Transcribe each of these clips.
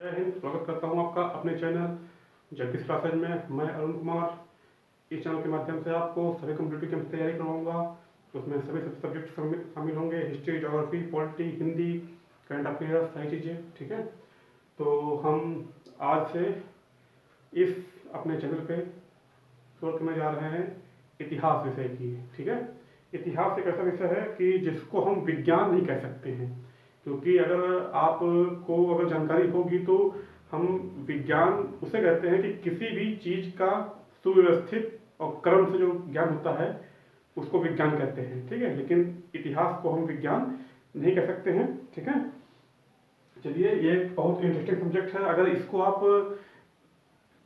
जय हिंद। स्वागत करता हूं आपका अपने चैनल जगदीश क्लासेज में। मैं अरुण कुमार इस चैनल के माध्यम से आपको सभी कम्पिटिटिव एग्जाम की तैयारी करवाऊंगा। उसमें सभी सब्जेक्ट शामिल होंगे, history, geography, polity, Hindi, current affairs, सारी चीज़ें। ठीक है, तो हम आज से इस अपने चैनल पे शुरू करने जा रहे हैं इतिहास विषय की। ठीक है, इतिहास एक ऐसा विषय है कि जिसको हम विज्ञान नहीं कह सकते हैं, क्योंकि अगर आपको अगर जानकारी होगी तो हम विज्ञान उसे कहते हैं कि किसी भी चीज का सुव्यवस्थित और क्रम से जो ज्ञान होता है उसको विज्ञान कहते हैं। ठीक है, लेकिन इतिहास को हम विज्ञान नहीं कह सकते हैं। ठीक है, चलिए, ये एक बहुत इंटरेस्टिंग सब्जेक्ट है। अगर इसको आप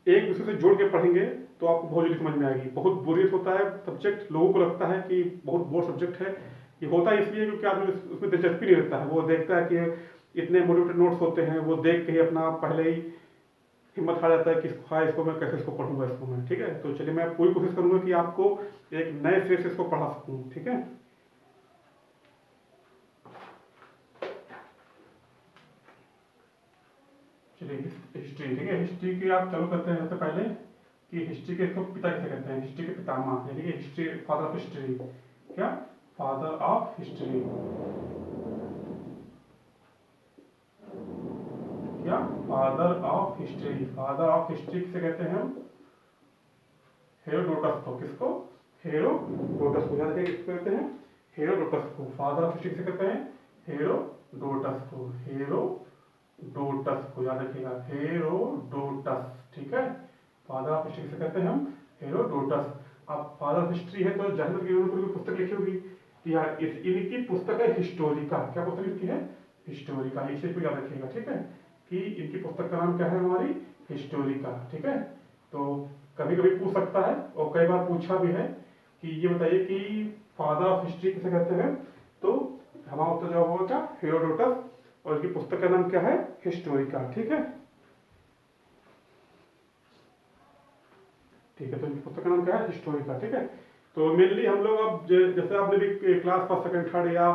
एक दूसरे से जोड़ के पढ़ेंगे तो आपको बहुत जल्दी समझ में आएगी। बहुत बोरियत होता है सब्जेक्ट, लोगों को लगता है कि बहुत बोर सब्जेक्ट है। ये होता है इसलिए क्योंकि आदमी उसमें दिलचस्पी नहीं रखता है। वो देखता है कि इतने मोटे नोट्स होते हैं, वो देख के ही अपना पहले ही हिम्मत हार जाता है कि इसको मैं कैसे इसको पढ़ूंगा इसको मैं। ठीक है, तो चलिए, मैं पूरी कोशिश करूंगा कि आपको एक नए सिरे से इसको पढ़ा सकूँ। ठीक है, चलिए, हिस्ट्री। ठीक है, हिस्ट्री की आप चालू करते हैं। सबसे पहले कि हिस्ट्री के इसको पिता किसे कहते हैं? हिस्ट्री के पितामह, यानी कि हिस्ट्री, फादर ऑफ हिस्ट्री। क्या? Father of history. क्या? Father of history. Father of history किसे कहते हैं हम? हेरोडोटस को। किसको? हेरोडोटस को। याद रखिए, किसको कहते हैं? हेरोडोटस को। फादर ऑफ हिस्ट्री किसे कहते हैं? हेरोडोटस को। हेरोडोटस को याद रखिएगा, हेरोडोटस। ठीक है, फादर ऑफ हिस्ट्री किसे कहते हैं हम? हेरोडोटस। अब फादर ऑफ हिस्ट्री है तो जाहिर की उन्होंने कोई पुस्तक लिखी होगी। यार इनकी पुस्तक है हिस्टोरिका। क्या पुस्तक लिखी है? हिस्टोरिका। इसे को याद रखिएगा। ठीक है, कि इनकी पुस्तक का नाम क्या है? हमारी हिस्टोरिका। ठीक है, तो कभी कभी पूछ सकता है और कई बार पूछा भी है कि ये बताइए कि फादर ऑफ हिस्ट्री किसे कहते हैं? तो हमारा उत्तर जवाब होगा क्या? हेरोडोटस। और इनकी पुस्तक का नाम क्या है? हिस्टोरिका। ठीक है, ठीक है, तो इनकी पुस्तक का नाम क्या है? हिस्टोरिका। ठीक है, तो मेनली हम लोग अब जैसे आपने भी क्लास फर्स्ट सेकंड थर्ड या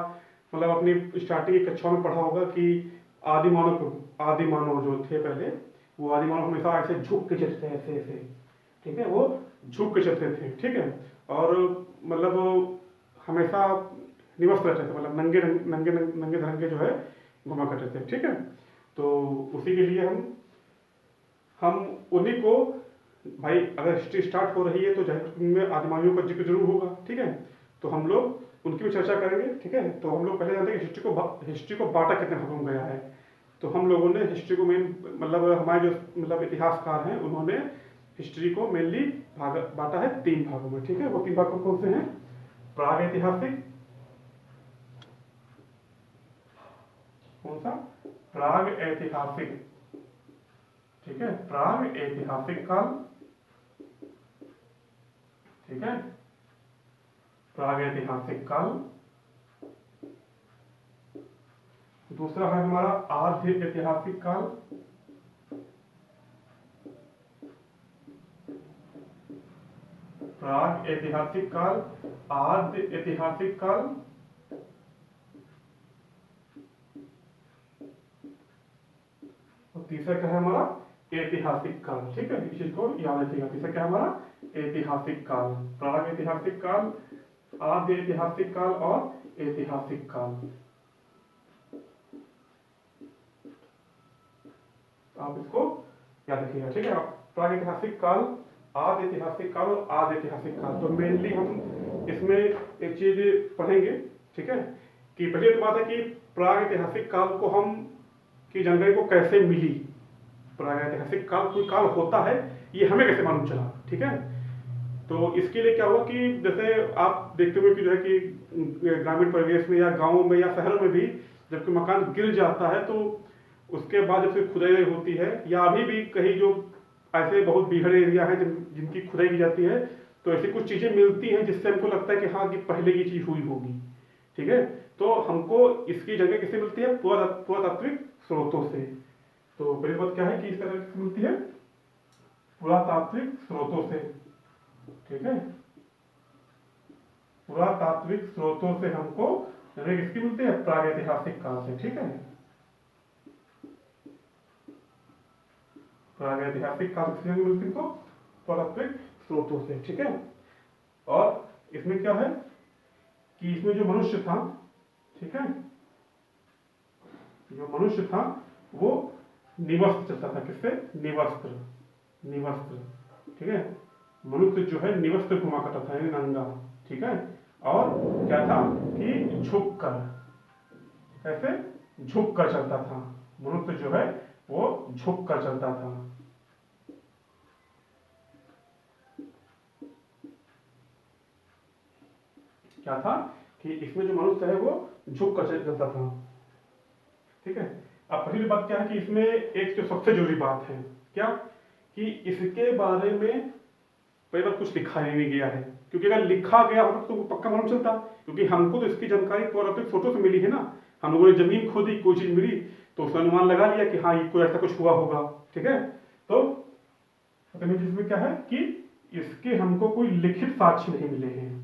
मतलब अपनी स्टार्टिंग की कक्षाओं में पढ़ा होगा कि आदि मानव जो थे पहले, वो आदि मानव हमेशा ऐसे झुक के चलते थे, ऐसे ऐसे। ठीक है, वो झुक के चलते थे। ठीक है, और मतलब हमेशा निवस्त रहते थे, मतलब नंगे नंगे नंगे धरंगे जो है घुमा करते थे। ठीक है, तो उसी के लिए हम उन्हीं को, भाई अगर हिस्ट्री स्टार्ट हो रही है तो जाहिर में आदिमानवियों का जिक्र जरूर होगा। ठीक है, तो हम लोग उनकी भी चर्चा करेंगे। ठीक है, तो हम लोग पहले जानते हैं कि हिस्ट्री को बांटा कितने भागों में गया है। तो हम लोगों ने हिस्ट्री को मेन मतलब हमारे जो मतलब इतिहासकार हैं उन्होंने हिस्ट्री को मेनली बांटा है 3 भागों में। ठीक है, वो 3 भाग कौन से हैं? प्राग ऐतिहासिक। कौन सा? प्राग ऐतिहासिक। ठीक है, प्राग ऐतिहासिक काल। ठीक है, प्राग ऐतिहासिक काल। दूसरा है हमारा आद्य ऐतिहासिक काल। प्राग ऐतिहासिक काल, आद्य ऐतिहासिक काल। और तीसरा क्या है हमारा? ऐतिहासिक काल। ठीक है, इस चीज को याद रखिएगा। तीसरा क्या है हमारा? ऐतिहासिक काल। प्राग ऐतिहासिक काल, आद्य ऐतिहासिक काल और ऐतिहासिक काल। आप इसको याद रखिएगा। ठीक है, प्राग ऐतिहासिक काल, आद्य ऐतिहासिक काल और आद्य ऐतिहासिक काल। तो मेनली हम इसमें एक चीज पढ़ेंगे। ठीक है, कि पहले तो बात है कि प्राग ऐतिहासिक काल को हम की जानकारी को कैसे मिली। प्रागैतिहासिक काल कोई काल होता है, ये हमें कैसे मालूम चला? ठीक है, तो इसके लिए क्या हुआ कि जैसे आप देखते हुए कि जो है कि ग्रामीण परिवेश में या गांवों में या शहरों में भी जब कोई मकान गिर जाता है तो उसके बाद जब फिर खुदाई होती है, या अभी भी कहीं जो ऐसे बहुत बिगड़े एरिया है जिनकी खुदाई की जाती है, तो ऐसी कुछ चीजें मिलती हैं जिससे हमको लगता है कि हाँ कि पहले ये चीज हुई होगी। ठीक है, तो हमको इसकी जगह किससे मिलती है? पुरातात्विक स्रोतों से। तो पहली बात क्या है कि इस तरह से मिलती है पुरातात्विक स्रोतों से। ठीक है, पुरातात्विक स्रोतों से हमको किसकी मिलती है? प्रागैतिहासिक काल से। ठीक है, प्रागैतिहासिक काल से मिलती इनको पुरातात्विक स्रोतों से, ठीक है। और इसमें क्या है कि इसमें जो मनुष्य था, ठीक है, जो मनुष्य था वो निवस्त्र चलता था। किससे? निवस्त्र, निवस्त्र, ठीक है। मनुष्य जो है निवस्त्र घुमा करता था, यानी नंगा, ठीक है। और क्या था कि झुक कर, कैसे? झुक कर चलता था। मनुष्य जो है वो झुक कर चलता था। क्या था कि इसमें जो मनुष्य है वो झुक कर चलता था, ठीक है। अब पहली बात क्या है कि इसमें एक जो सबसे जरूरी बात है क्या, कि इसके बारे में पहले बार कुछ लिखा नहीं गया है, क्योंकि अगर लिखा गया होता तो पक्का मालूम चलता, क्योंकि हमको तो इसकी जानकारी पुरातत्विक फोटो से मिली है ना। हम लोगों ने जमीन खोदी, कोई चीज मिली तो उसका अनुमान लगा लिया कि हाँ ये कोई ऐसा कुछ हुआ होगा, ठीक है। तो इसमें क्या है कि इसके हमको कोई लिखित साक्ष्य नहीं मिले हैं,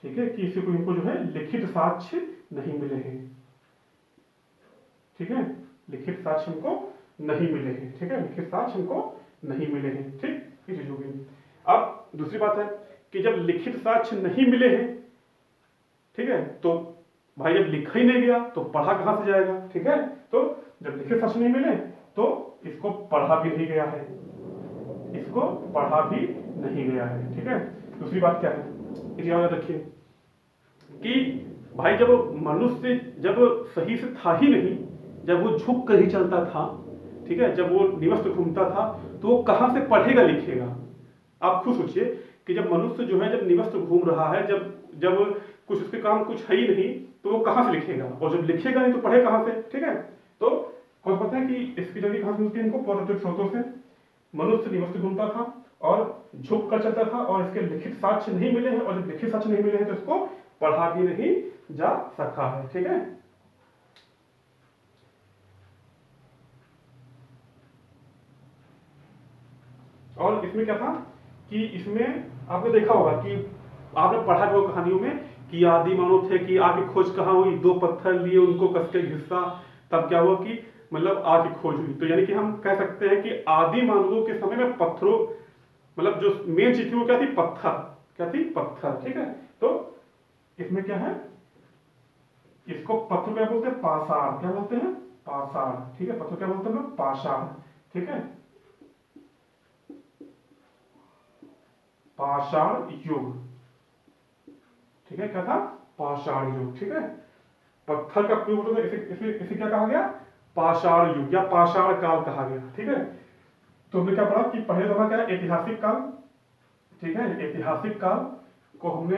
ठीक है, कि इसी को इनको जो है लिखित साक्ष्य नहीं मिले हैं, ठीक है। लिखित साक्ष्य हमको नहीं मिले हैं, ठीक है, लिखित साक्ष्य हमको नहीं मिले हैं, ठीक, ये चीज होगी। अब दूसरी बात है कि जब लिखित साक्ष्य नहीं मिले हैं, ठीक है, तो भाई जब लिखा ही नहीं गया तो पढ़ा कहां से जाएगा, ठीक है। तो जब लिखित साक्ष्य नहीं मिले तो इसको पढ़ा भी नहीं गया है, इसको पढ़ा भी नहीं गया है, ठीक है। दूसरी बात क्या है, याद रखिए कि भाई जब मनुष्य जब सही से था ही नहीं, जब वो झुक कर ही चलता था, ठीक है, जब वो निवस्त्र घूमता था, तो वो कहां से पढ़ेगा लिखेगा? आप खुद सोचिए कि जब मनुष्य जो है जब निवस्त्र घूम रहा है, जब जब कुछ उसके काम कुछ है ही नहीं, तो वो कहां से लिखेगा? और जब लिखेगा नहीं तो पढ़े कहां से, ठीक है। तो कौन पता है कि इसकी जगह कहां से मिलती है इनको? पुरातत्विक स्रोतों से। मनुष्य निवस्त्र घूमता था और झुक कर चलता था, और इसके लिखित साक्ष्य नहीं मिले हैं, और जब लिखित साक्ष्य नहीं मिले हैं तो इसको पढ़ा भी नहीं जा सका है, ठीक है। और इसमें क्या था कि इसमें आपने देखा होगा कि आपने पढ़ा होगा कहानियों में कि आदि मानव थे कि आग की खोज कहाँ हुई, दो पत्थर लिए उनको कस के घिसा, तब क्या हुआ कि मतलब आग की खोज हुई। तो यानी कि हम कह सकते हैं कि आदि मानवों के समय में पत्थरों, मतलब जो मेन चीज थी वो क्या थी? पत्थर, क्या थी? पत्थर, ठीक है। तो इसमें क्या है, इसको पत्थर क्या बोलते हैं? पाषाण, क्या बोलते हैं? पाषाण, ठीक है। पत्थर क्या बोलते हैं? पाषाण, ठीक है। पाषाण युग, ठीक है, क्या था? पाषाण युग, ठीक है। पत्थर का प्रयोग होता है, इसे क्या कहा गया? पाषाण युग या पाषाण काल कहा गया, ठीक है। तो हमने क्या पढ़ा कि पहले दफा क्या है? ऐतिहासिक काल, ठीक है। ऐतिहासिक काल को हमने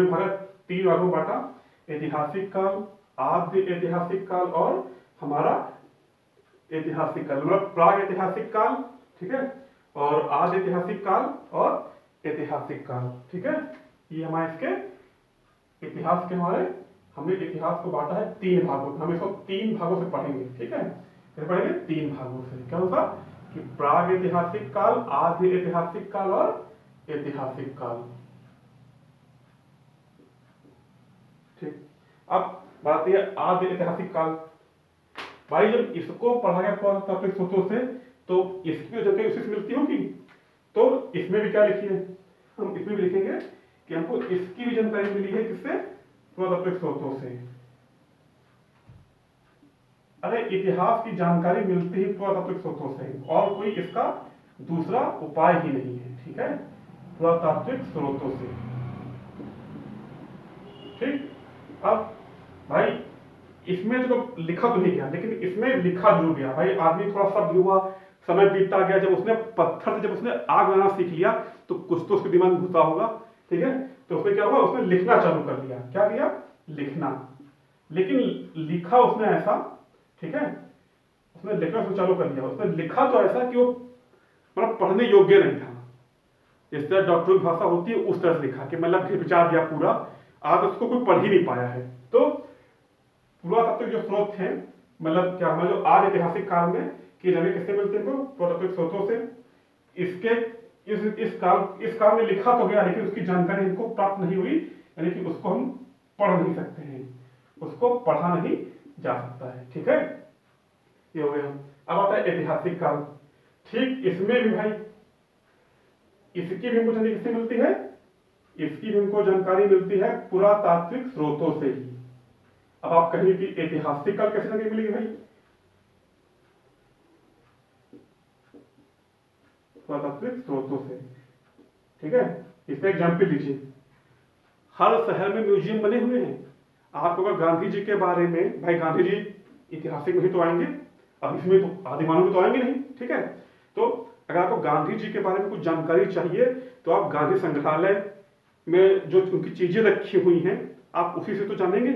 भागा 3 भागों में बांटा, ऐतिहासिक काल, आद्य ऐतिहासिक काल और हमारा ऐतिहासिक काल, मतलब प्राग ऐतिहासिक काल, ठीक है, और आद्य ऐतिहासिक काल और ऐतिहासिक काल, ठीक है। ये हमारे इसके इतिहास के हमारे, हमने इतिहास को बांटा है 3 भागों में। हम इसको 3 भागों से पढ़ेंगे, ठीक है। फिर पढ़ेंगे 3 भागों से। क्या होगा कि प्राग ऐतिहासिक काल, आद्य ऐतिहासिक काल और ऐतिहासिक काल, ठीक। अब बात यह आद्य ऐतिहासिक काल, भाई जब इसको पढ़ा गया पुरातत्विक स्रोतों से तो इसकी जानकारी उसी से मिलती होगी। तो इसमें भी क्या लिखिए, हम इसमें भी लिखेंगे कि हमको इसकी भी जानकारी मिली है किससे? पुरातत्विक स्रोतों से। अरे इतिहास की जानकारी मिलती है पुरातत्विक स्रोतों से, और कोई इसका दूसरा उपाय ही नहीं है, ठीक है, पुरातात्विक स्रोतों से, ठीक। अब भाई इसमें तो लिखा तो नहीं गया, लेकिन इसमें लिखा जरूर गया। भाई आदमी थोड़ा सा भी हुआ, समय बीतता गया, जब उसने पत्थर से जब उसने आग बनाना सीख लिया तो कुछ तो उसके दिमाग में घुसा होगा, ठीक है। तो उसने क्या हुआ? उसने लिखना चालू कर दिया। क्या किया? लिखना। लेकिन लिखा उसने ऐसा, ठीक है, उसने लिखना चालू कर दिया। उसने लिखा तो ऐसा कि वो मतलब पढ़ने योग्य नहीं था। जिस तरह डॉक्टरी भाषा होती है उस तरह से लिखा कि मतलब विचार दिया पूरा, आज उसको कोई पढ़ ही नहीं पाया है। तो पुरातात्विक जो स्रोत थे, मतलब क्या हमारे जो आज ऐतिहासिक काल में की जगह किससे मिलते हैं? पुरातात्विक स्रोतों से। इसके इस काल में लिखा तो गया, लेकिन उसकी जानकारी हमको प्राप्त नहीं हुई, यानी कि उसको हम पढ़ नहीं सकते हैं, उसको पढ़ा नहीं जा सकता है, ठीक है। ये हो गया। अब आता है ऐतिहासिक काल। ठीक इसमें भी भाई इसकी भी हमको जानकारी किससे मिलती है, इसकी भी हमको जानकारी मिलती है पुरातात्विक स्रोतों से ही। अब आप कहेंगे कि ऐतिहासिक काल कैसे जानकारी मिलेगी भाई, पुरातात्विक स्रोतों से, ठीक है। इसका एग्जाम्पल लीजिए, हर शहर में म्यूजियम बने हुए हैं। आपको अगर गांधी जी के बारे में, भाई गांधी जी ऐतिहासिक में ही तो आएंगे, अब इसमें तो आदिमानव में तो आएंगे नहीं, ठीक है। तो अगर आपको गांधी जी के बारे में कुछ जानकारी चाहिए तो आप गांधी संग्रहालय में जो उनकी चीजें रखी हुई हैं आप उसी से तो जानेंगे,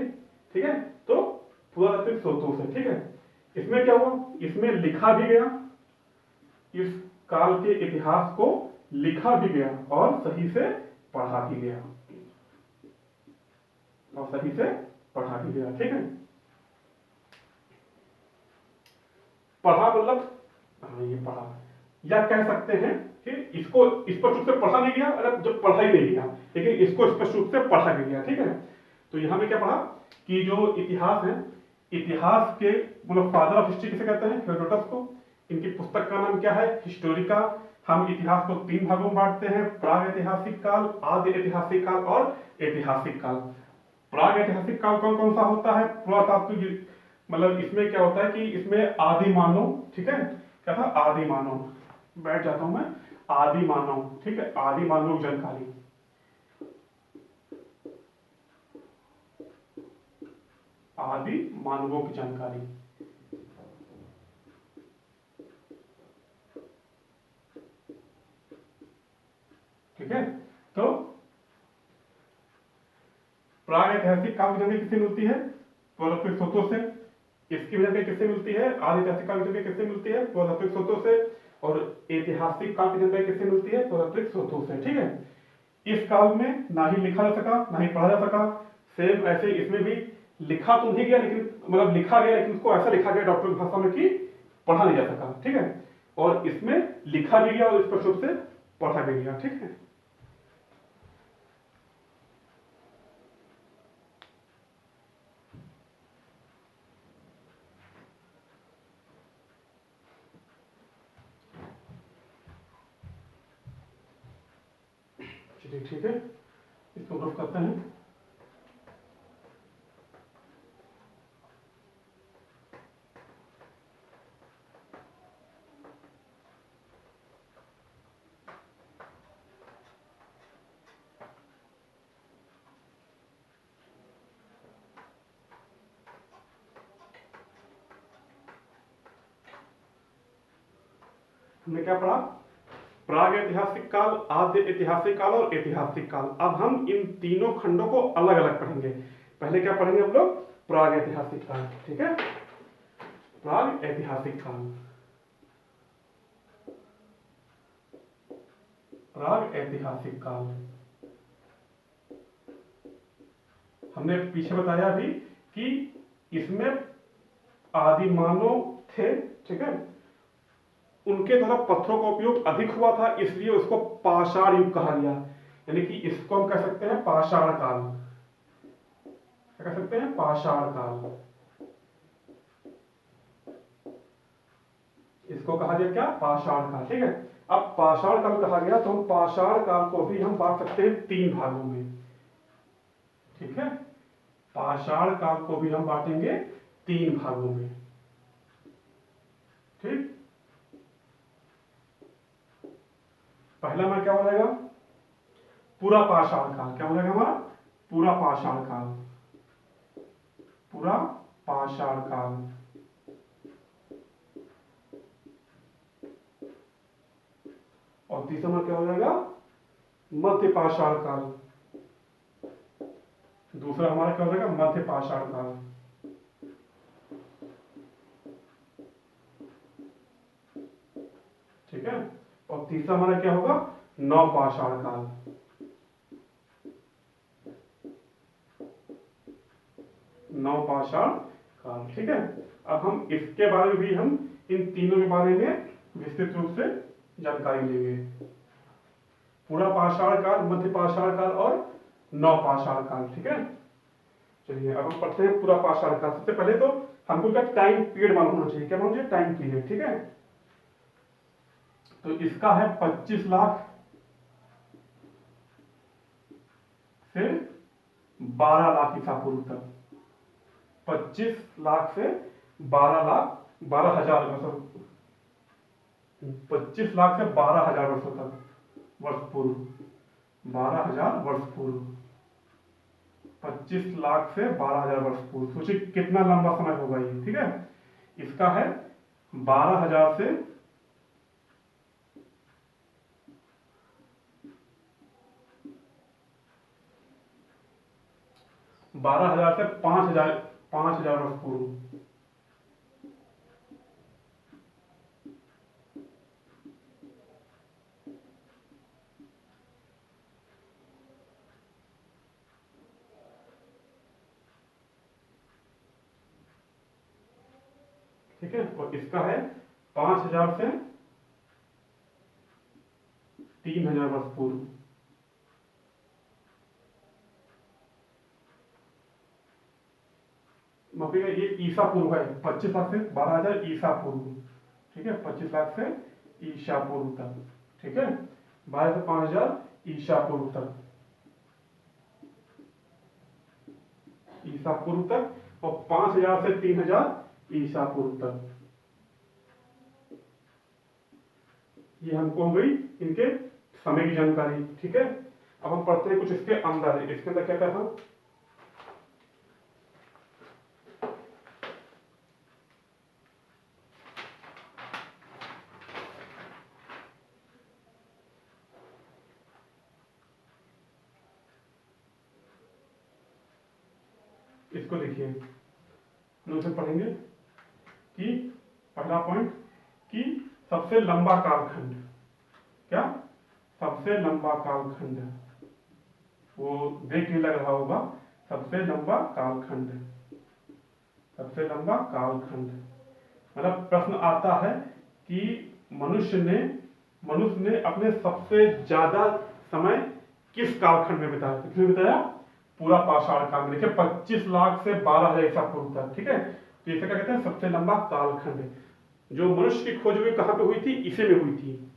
ठीक है। तो पुरातात्विक स्रोतों से, ठीक है। इसमें क्या हुआ, इसमें लिखा भी गया, इस काल के इतिहास को लिखा भी गया और सही से पढ़ा भी गया, और सही से पढ़ा भी गया, ठीक है। पढ़ा मतलब ये पढ़ा, या कह सकते हैं कि इसको स्पष्ट रूप से पढ़ा नहीं गया, अगर जब पढ़ा ही नहीं गया, लेकिन इसको स्पष्ट रूप से पढ़ा भी गया, ठीक है। तो यहां में क्या पढ़ा कि जो इतिहास है, इतिहास के मतलब फादर ऑफ हिस्ट्री किसे कहते हैं, हेरोडोटस को। इनकी पुस्तक का नाम क्या है, हिस्टोरिका। हम इतिहास को 3 भागों में बांटते हैं, प्राग ऐतिहासिक काल, आदि ऐतिहासिक काल और ऐतिहासिक काल। प्राग ऐतिहासिक काल कौन कौन सा होता है, पुरातात्विक, मतलब इसमें क्या होता है कि इसमें आदि मानव, ठीक है, क्या था आदि मानव, बैठ जाता हूं मैं, आदि मानव, ठीक है, आदि मानव की जानकारी, आदि मानवों की जानकारी, ठीक है। तो प्राग ऐतिहासिक काल की जानकारी किससे मिलती है, पुरातात्विक स्रोतों से। इसकी जानकारी किससे मिलती है, आदि ऐतिहासिक काल की जानकारी किससे मिलती है, पुरातात्विक स्रोतों से। और ऐतिहासिक काल की जानकारी किससे मिलती है, पुरातात्विक स्रोतों से, ठीक है। इस काल में ना ही लिखा जा सका ना ही पढ़ा जा सका। सेम ऐसे इसमें भी लिखा तो नहीं गया, लेकिन मतलब लिखा गया लेकिन उसको ऐसा लिखा गया डॉक्टर भाषा में कि पढ़ा नहीं जा सका, ठीक है। और इसमें लिखा भी गया और स्पष्ट रूप से पढ़ा भी गया, ठीक है। चलिए ठीक है, इसको रफ करते हैं। हमने क्या पढ़ा, प्राग ऐतिहासिक काल, आद्य ऐतिहासिक काल और ऐतिहासिक काल। अब हम इन तीनों खंडों को अलग अलग पढ़ेंगे। पहले क्या पढ़ेंगे हम लोग, प्राग ऐतिहासिक काल, ठीक है, प्राग ऐतिहासिक काल, प्राग ऐतिहासिक काल। हमने पीछे बताया भी कि इसमें आदि मानव थे, ठीक है, उनके द्वारा पत्थरों का उपयोग अधिक हुआ था, इसलिए उसको पाषाण युग कहा गया। यानी कि इसको हम कह सकते हैं पाषाण काल, क्या कह सकते हैं, पाषाण काल। इसको कहा गया क्या, पाषाण काल, ठीक है। अब पाषाण काल कहा गया तो हम पाषाण काल को भी हम बांट सकते हैं 3 भागों में, ठीक है। पाषाण काल को भी हम बांटेंगे 3 भागों में, ठीक। पहला हमारा क्या हो जाएगा, पूरा पाषाण काल। क्या हो जाएगा हमारा, पूरा पाषाण काल, पूरा पाषाण काल। और तीसरा हमारा क्या हो जाएगा, मध्य पाषाण काल। दूसरा हमारा क्या हो जाएगा, मध्य पाषाण काल। ठीक है। और तीसरा हमारा क्या होगा, नवपाषाण काल। नवपाषाण काल, ठीक है। अब हम इसके बारे में भी हम इन तीनों के बारे में विस्तृत रूप से जानकारी लेंगे। पूरा पाषाण काल, मध्य पाषाण काल और नवपाषाण काल, ठीक है। चलिए अब हम पढ़ते हैं पूरा पाषाण काल। सबसे पहले तो हमको क्या टाइम पीरियड मालूम होना चाहिए, क्या मालूम चाहिए, टाइम पीरियड, ठीक है। तो इसका है 25 लाख से 12 लाख ईसा पूर्व तक, 25 लाख से 12 लाख 12,000 मतलब 25 लाख से 12,000 वर्षों तक, वर्ष पूर्व, 12,000 वर्ष पूर्व, 25 लाख से 12,000 वर्ष पूर्व। सोचिए कितना लंबा समय होगा ये, ठीक है। इसका है 12,000 से 5,000 वर्ष पूर्व। ठीक है, और इसका है 5,000 से 3,000 वर्ष पूर्व। माफिएगा, ये ईसा पूर्व है, 25 लाख से 12,000 ईसा पूर्व, ठीक है, 25 लाख से ईसा पूर्व तक, ठीक है, 12 से 5,000 ईसा पूर्व तक, ईसा पूर्व तक, और 5,000 से 3,000 ईसा पूर्व तक। ये हमको हो गई इनके समय की जानकारी, ठीक है। अब हम पढ़ते हैं कुछ इसके अंदर, इसके अंदर क्या क्या था। इसको देखिए, नोट में पढ़ेंगे कि पहला पॉइंट कि सबसे लंबा कालखंड, क्या सबसे लंबा कालखंड, वो देख के लग रहा होगा, सबसे लंबा कालखंड, सबसे लंबा कालखंड मतलब प्रश्न आता है कि मनुष्य ने अपने सबसे ज्यादा समय किस कालखंड में बिताया, किसने बिताया, पूरा पाषाण काल में। देखिए 25 लाख से 12,000 ईसा पूर्व तक, ठीक है। तो इसे क्या कहते हैं, सबसे लंबा कालखंड। जो मनुष्य की खोज हुई कहां पे हुई थी, इसी में हुई थी।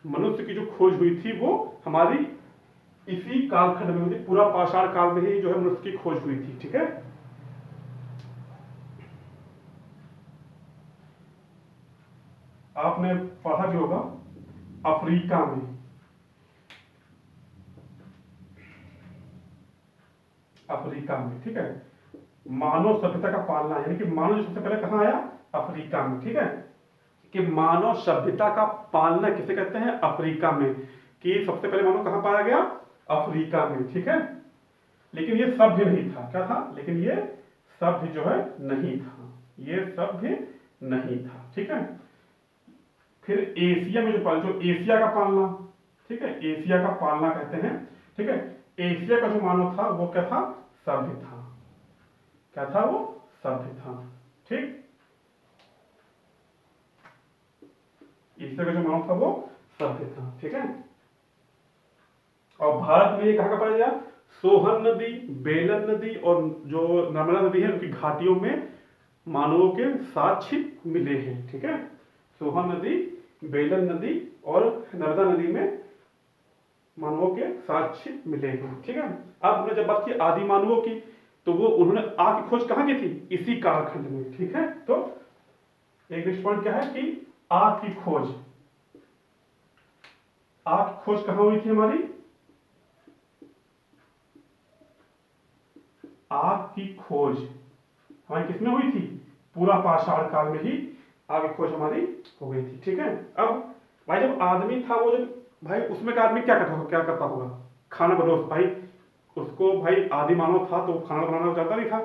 मनुष्य की जो खोज हुई थी वो हमारी इसी कालखंड में हुई थी, पूरा पाषाण काल में ही जो है मनुष्य की खोज हुई थी, ठीक है। आपने पढ़ा भी होगा अफ्रीका में, अफ्रीका में, ठीक है, मानव सभ्यता का पालना, यानी कि मानव जो सबसे पहले कहां आया, अफ्रीका में, ठीक है। कि मानव सभ्यता का पालना किसे कहते हैं, अफ्रीका में। कि सबसे पहले मानव कहां पाया गया, अफ्रीका में, ठीक है। लेकिन ये सभ्य नहीं था, क्या था, लेकिन ये सभ्य जो है नहीं था, ये सभ्य नहीं था, ठीक है। फिर एशिया में जो एशिया का पालना, ठीक है, एशिया का पालना कहते हैं, ठीक है। एशिया का जो मानव था वो क्या था, सभ्य था, क्या था वो, सभ्य था, ठीक। एशिया का जो मानव था वो सभ्य था, ठीक है। और भारत में ये कहां का पाया गया, सोहन नदी, बेलन नदी और जो नर्मदा नदी है उनकी घाटियों में मानवों के साक्ष्य मिले हैं, ठीक है। सोहन नदी, बेलन नदी और नर्मदा नदी में मानवों के साक्ष्य मिले हैं, ठीक है। अब हमने जब बात की आदि मानवों की, तो वो उन्होंने आग की खोज कहां की थी, इसी कालखंड में, ठीक है। तो एक नेक्स्ट पॉइंट क्या है कि आग की खोज, आग की खोज कहां हुई थी हमारी, आग की खोज हमारी किसमें हुई थी, पूरा पाषाण काल में ही आग की खोज हमारी हो गई थी, ठीक है। अब भाई जब आदमी था वो जब भाई उसमें का आदमी क्या करता होगा, खाना बदोश भाई, उसको भाई आदि मानव था तो खाना बनाना जानता नहीं था,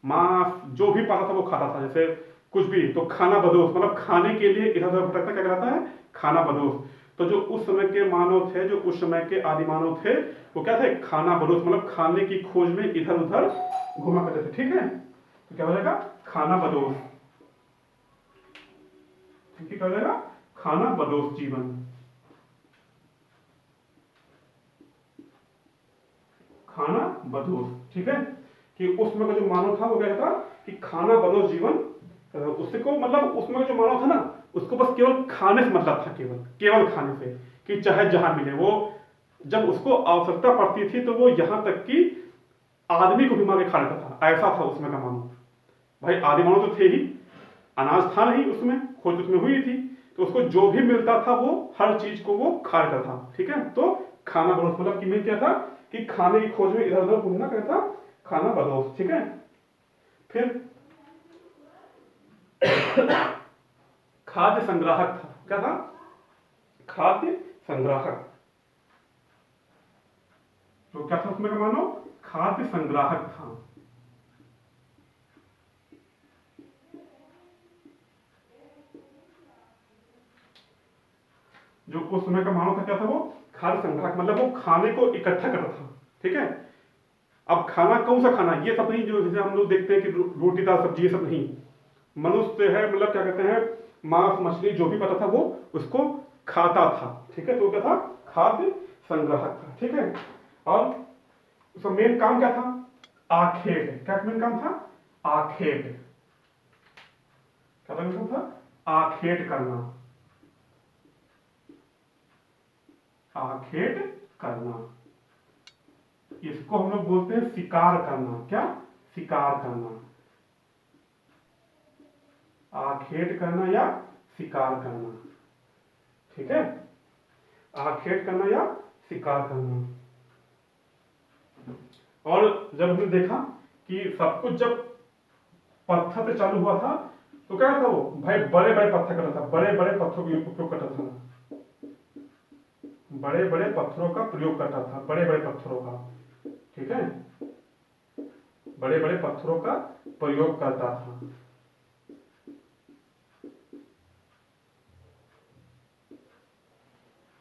मांस जो भी पाता था वो खाता था, जैसे कुछ भी, तो खाना बदोश मतलब खाने के लिए इधर उधर भटकता, क्या कहलाता है, खाना बदोश। तो जो उस समय के मानव थे, जो उस समय के आदि मानव थे, वो क्या थे, खाना बदोश, मतलब खाने की खोज में इधर उधर घुमा करते थे, ठीक है। तो क्या हो जाएगा, खाना बदोश, ठीक है, क्या हो जाएगा, खाना बदोश जीवन, खाना बदोश, ठीक है। कि उसमें का जो मानव था वो क्या था, कि खाना बदोश जीवन, उसको मतलब उसमें जो मानव था ना, उसको बस केवल खाने से मतलब था, केवल केवल खाने से, कि चाहे जहां मिले। वो जब उसको आवश्यकता पड़ती थी तो वो यहां तक कि आदमी को भी मार के खा लेता था, ऐसा था उसमें का मानव। भाई आदि मानव तो थे ही, अनाज था नहीं उसमें, खोज उसमें हुई थी, तो उसको जो भी मिलता था वो हर चीज को वो खा लेता था। ठीक है, तो खाना बदोश मतलब कि मैं क्या था कि खाने की खोज में इधर उधर घूमना क्या था, खाना बदोश। ठीक है, फिर खाद्य संग्राहक था। क्या था? खाद्य संग्राहक। तो क्या था उसमें का मानो? खाद्य संग्राहक था। जो उस समय का मानव था, क्या था वो? खाद्य संग्राहक, मतलब वो खाने को इकट्ठा करता था। ठीक है, अब खाना कौन सा खाना, ये सब नहीं जो जैसे हम लोग देखते हैं कि रोटी दाल सब्जी, ये सब नहीं। मनुष्य है, मतलब क्या कहते हैं, मांस मछली जो भी पता था वो उसको खाता था। ठीक है, तो क्या था? खाद्य संग्राहक था। ठीक है, और उसका मेन काम क्या था? आखेट। क्या मेन काम था? आखेट। क्या काम था? आखेट करना। आखेट करना, इसको हम लोग बोलते हैं शिकार करना। क्या? शिकार करना। आखेट करना या शिकार करना। ठीक है, आखेट करना या शिकार करना। और जब हमने देखा कि सब कुछ जब पत्थर से चालू हुआ था, तो क्या था वो? भाई बड़े बड़े पत्थर करता था, बड़े बड़े पत्थरों का उपयोग करता था, बड़े बड़े पत्थरों का प्रयोग करता था, बड़े बड़े पत्थरों का। ठीक है, बड़े बड़े पत्थरों का प्रयोग करता था।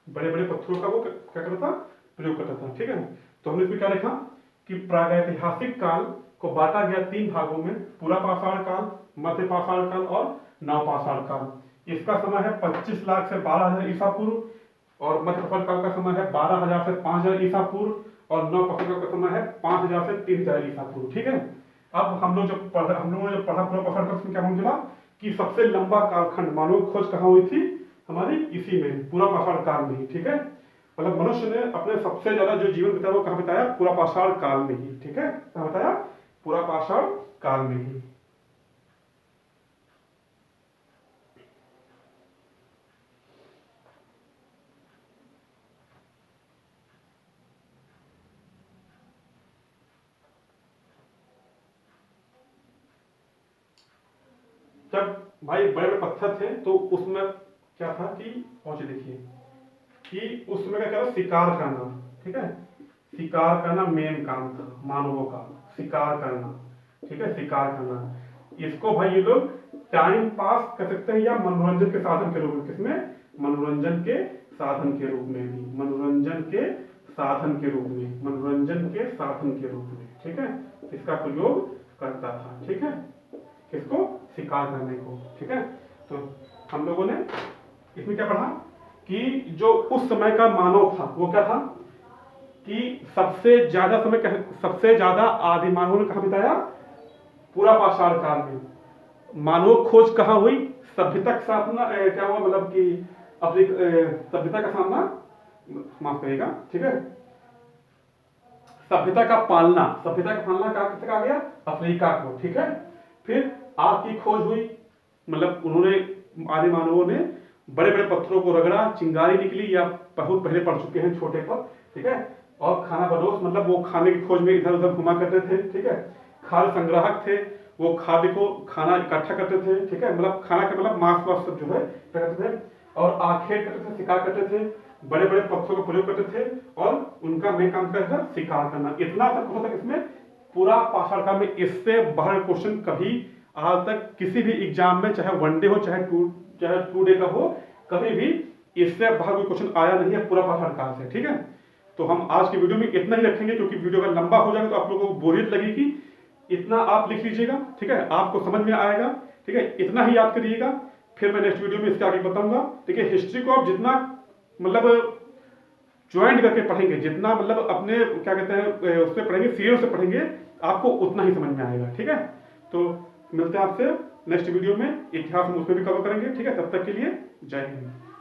बड़े बड़े पत्थरों का वो क्या करता था? प्रयोग करता था। ठीक है, तो हमने इसमें क्या देखा कि प्रागैतिहासिक काल को बांटा गया 3 भागों में: पूरा पाषाण काल, मध्य पाषाण काल और नवपाषाण काल। इसका समय है 25 लाख से 12,000 ईसा पूर्व, और मध्य पाषाण काल का समय है 12,000 से 5,000 ईसा पूर्व, और नवपाषाण काल का समय है 5,000 से 3,000 ईसा पूर्व। ठीक है, अब हम लोगों ने जब पढ़ा पूरा पाषाण काल, क्या मालूम चला कि सबसे लंबा कालखंड मानव की खोज कहाँ हुई थी? हमारी इसी में, पूरा पाषाण काल में ही। ठीक है, मतलब मनुष्य ने अपने सबसे ज्यादा जो जीवन बिताया वो कहाँ बिताया? पूरा पाषाण काल में ही। ठीक है, कहाँ बताया? पूरा पाषाण काल में ही। जब भाई बड़े बड़े पत्थर थे तो उसमें क्या था कि पहुंचे, देखिए कि उसमें का क्या था? शिकार करना। ठीक है, शिकार करना मेन काम था मानवों का, शिकार करना। ठीक है, शिकार करना, इसको भाई ये लोग टाइम पास कर सकते हैं या मनोरंजन के साधन के रूप में। किसमें? मनोरंजन के साधन के रूप में भी, मनोरंजन के साधन के रूप में, मनोरंजन के साधन के रूप में। ठीक है, इसका प्रयोग करता था। ठीक है, किसको? शिकार करने को। ठीक है, तो हम लोगों ने इसमें क्या पढ़ा कि जो उस समय का मानव था वो क्या था कि सबसे ज्यादा समय सबसे ज्यादा आदि मानव ने कहा बिताया? पूरा पाषाण काल में। मानव खोज कहाँ हुई? सभ्यता का साधना, क्या हुआ मतलब कि अपनी सभ्यता का सामना, माफ करिएगा। ठीक है, सभ्यता का पालना, सभ्यता का पालना कहाँ किससे कहा गया? अफ्रीका को। ठीक है, फिर आग की खोज हुई, मतलब उन्होंने, आदि मानवों ने बड़े बड़े पत्थरों को रगड़ा, चिंगारी निकली, या बहुत पहले पढ़ चुके हैं छोटे पर। ठीक है, और खाना बदोश, मतलब वो खाने की खोज में इधर उधर घुमा करते थे। ठीक है, खाद्य संग्राहक थे, वो खाद्य को खाना इकट्ठा करते थे। ठीक है, मतलब खाना के मतलब मांस वास सब जो है करते थे, और आखेट करते थे, शिकार करते थे, बड़े बड़े पत्थरों का प्रयोग करते थे, और उनका मेन काम क्या था? शिकार करना। इतना तक होता था इसमें पूरा पाषाण काल में। इससे बाहर क्वेश्चन कभी आज तक किसी भी एग्जाम में, चाहे वनडे हो चाहे टू डे का हो, कभी भी इससे बाहर कोई क्वेश्चन आया नहीं है पूरा पाषाण काल से। ठीक है, तो हम आज की वीडियो में इतना ही रखेंगे, क्योंकि वीडियो अगर लंबा हो जाएगा तो आप लोगों को बोरियत लगेगी। इतना आप लिख लीजिएगा। ठीक है, आपको समझ में आएगा। ठीक है, इतना ही याद करिएगा, फिर मैं नेक्स्ट वीडियो में इसके आगे बताऊंगा। ठीक है, हिस्ट्री को आप जितना मतलब ज्वाइंट करके पढ़ेंगे, जितना मतलब अपने क्या कहते हैं उससे पढ़ेंगे, सीरियल से पढ़ेंगे, आपको उतना ही समझ में आएगा। ठीक है, तो मिलते हैं आपसे नेक्स्ट वीडियो में। इतिहास हम उसमें भी कवर करेंगे, ठीक है। तब तक के लिए जय हिंद।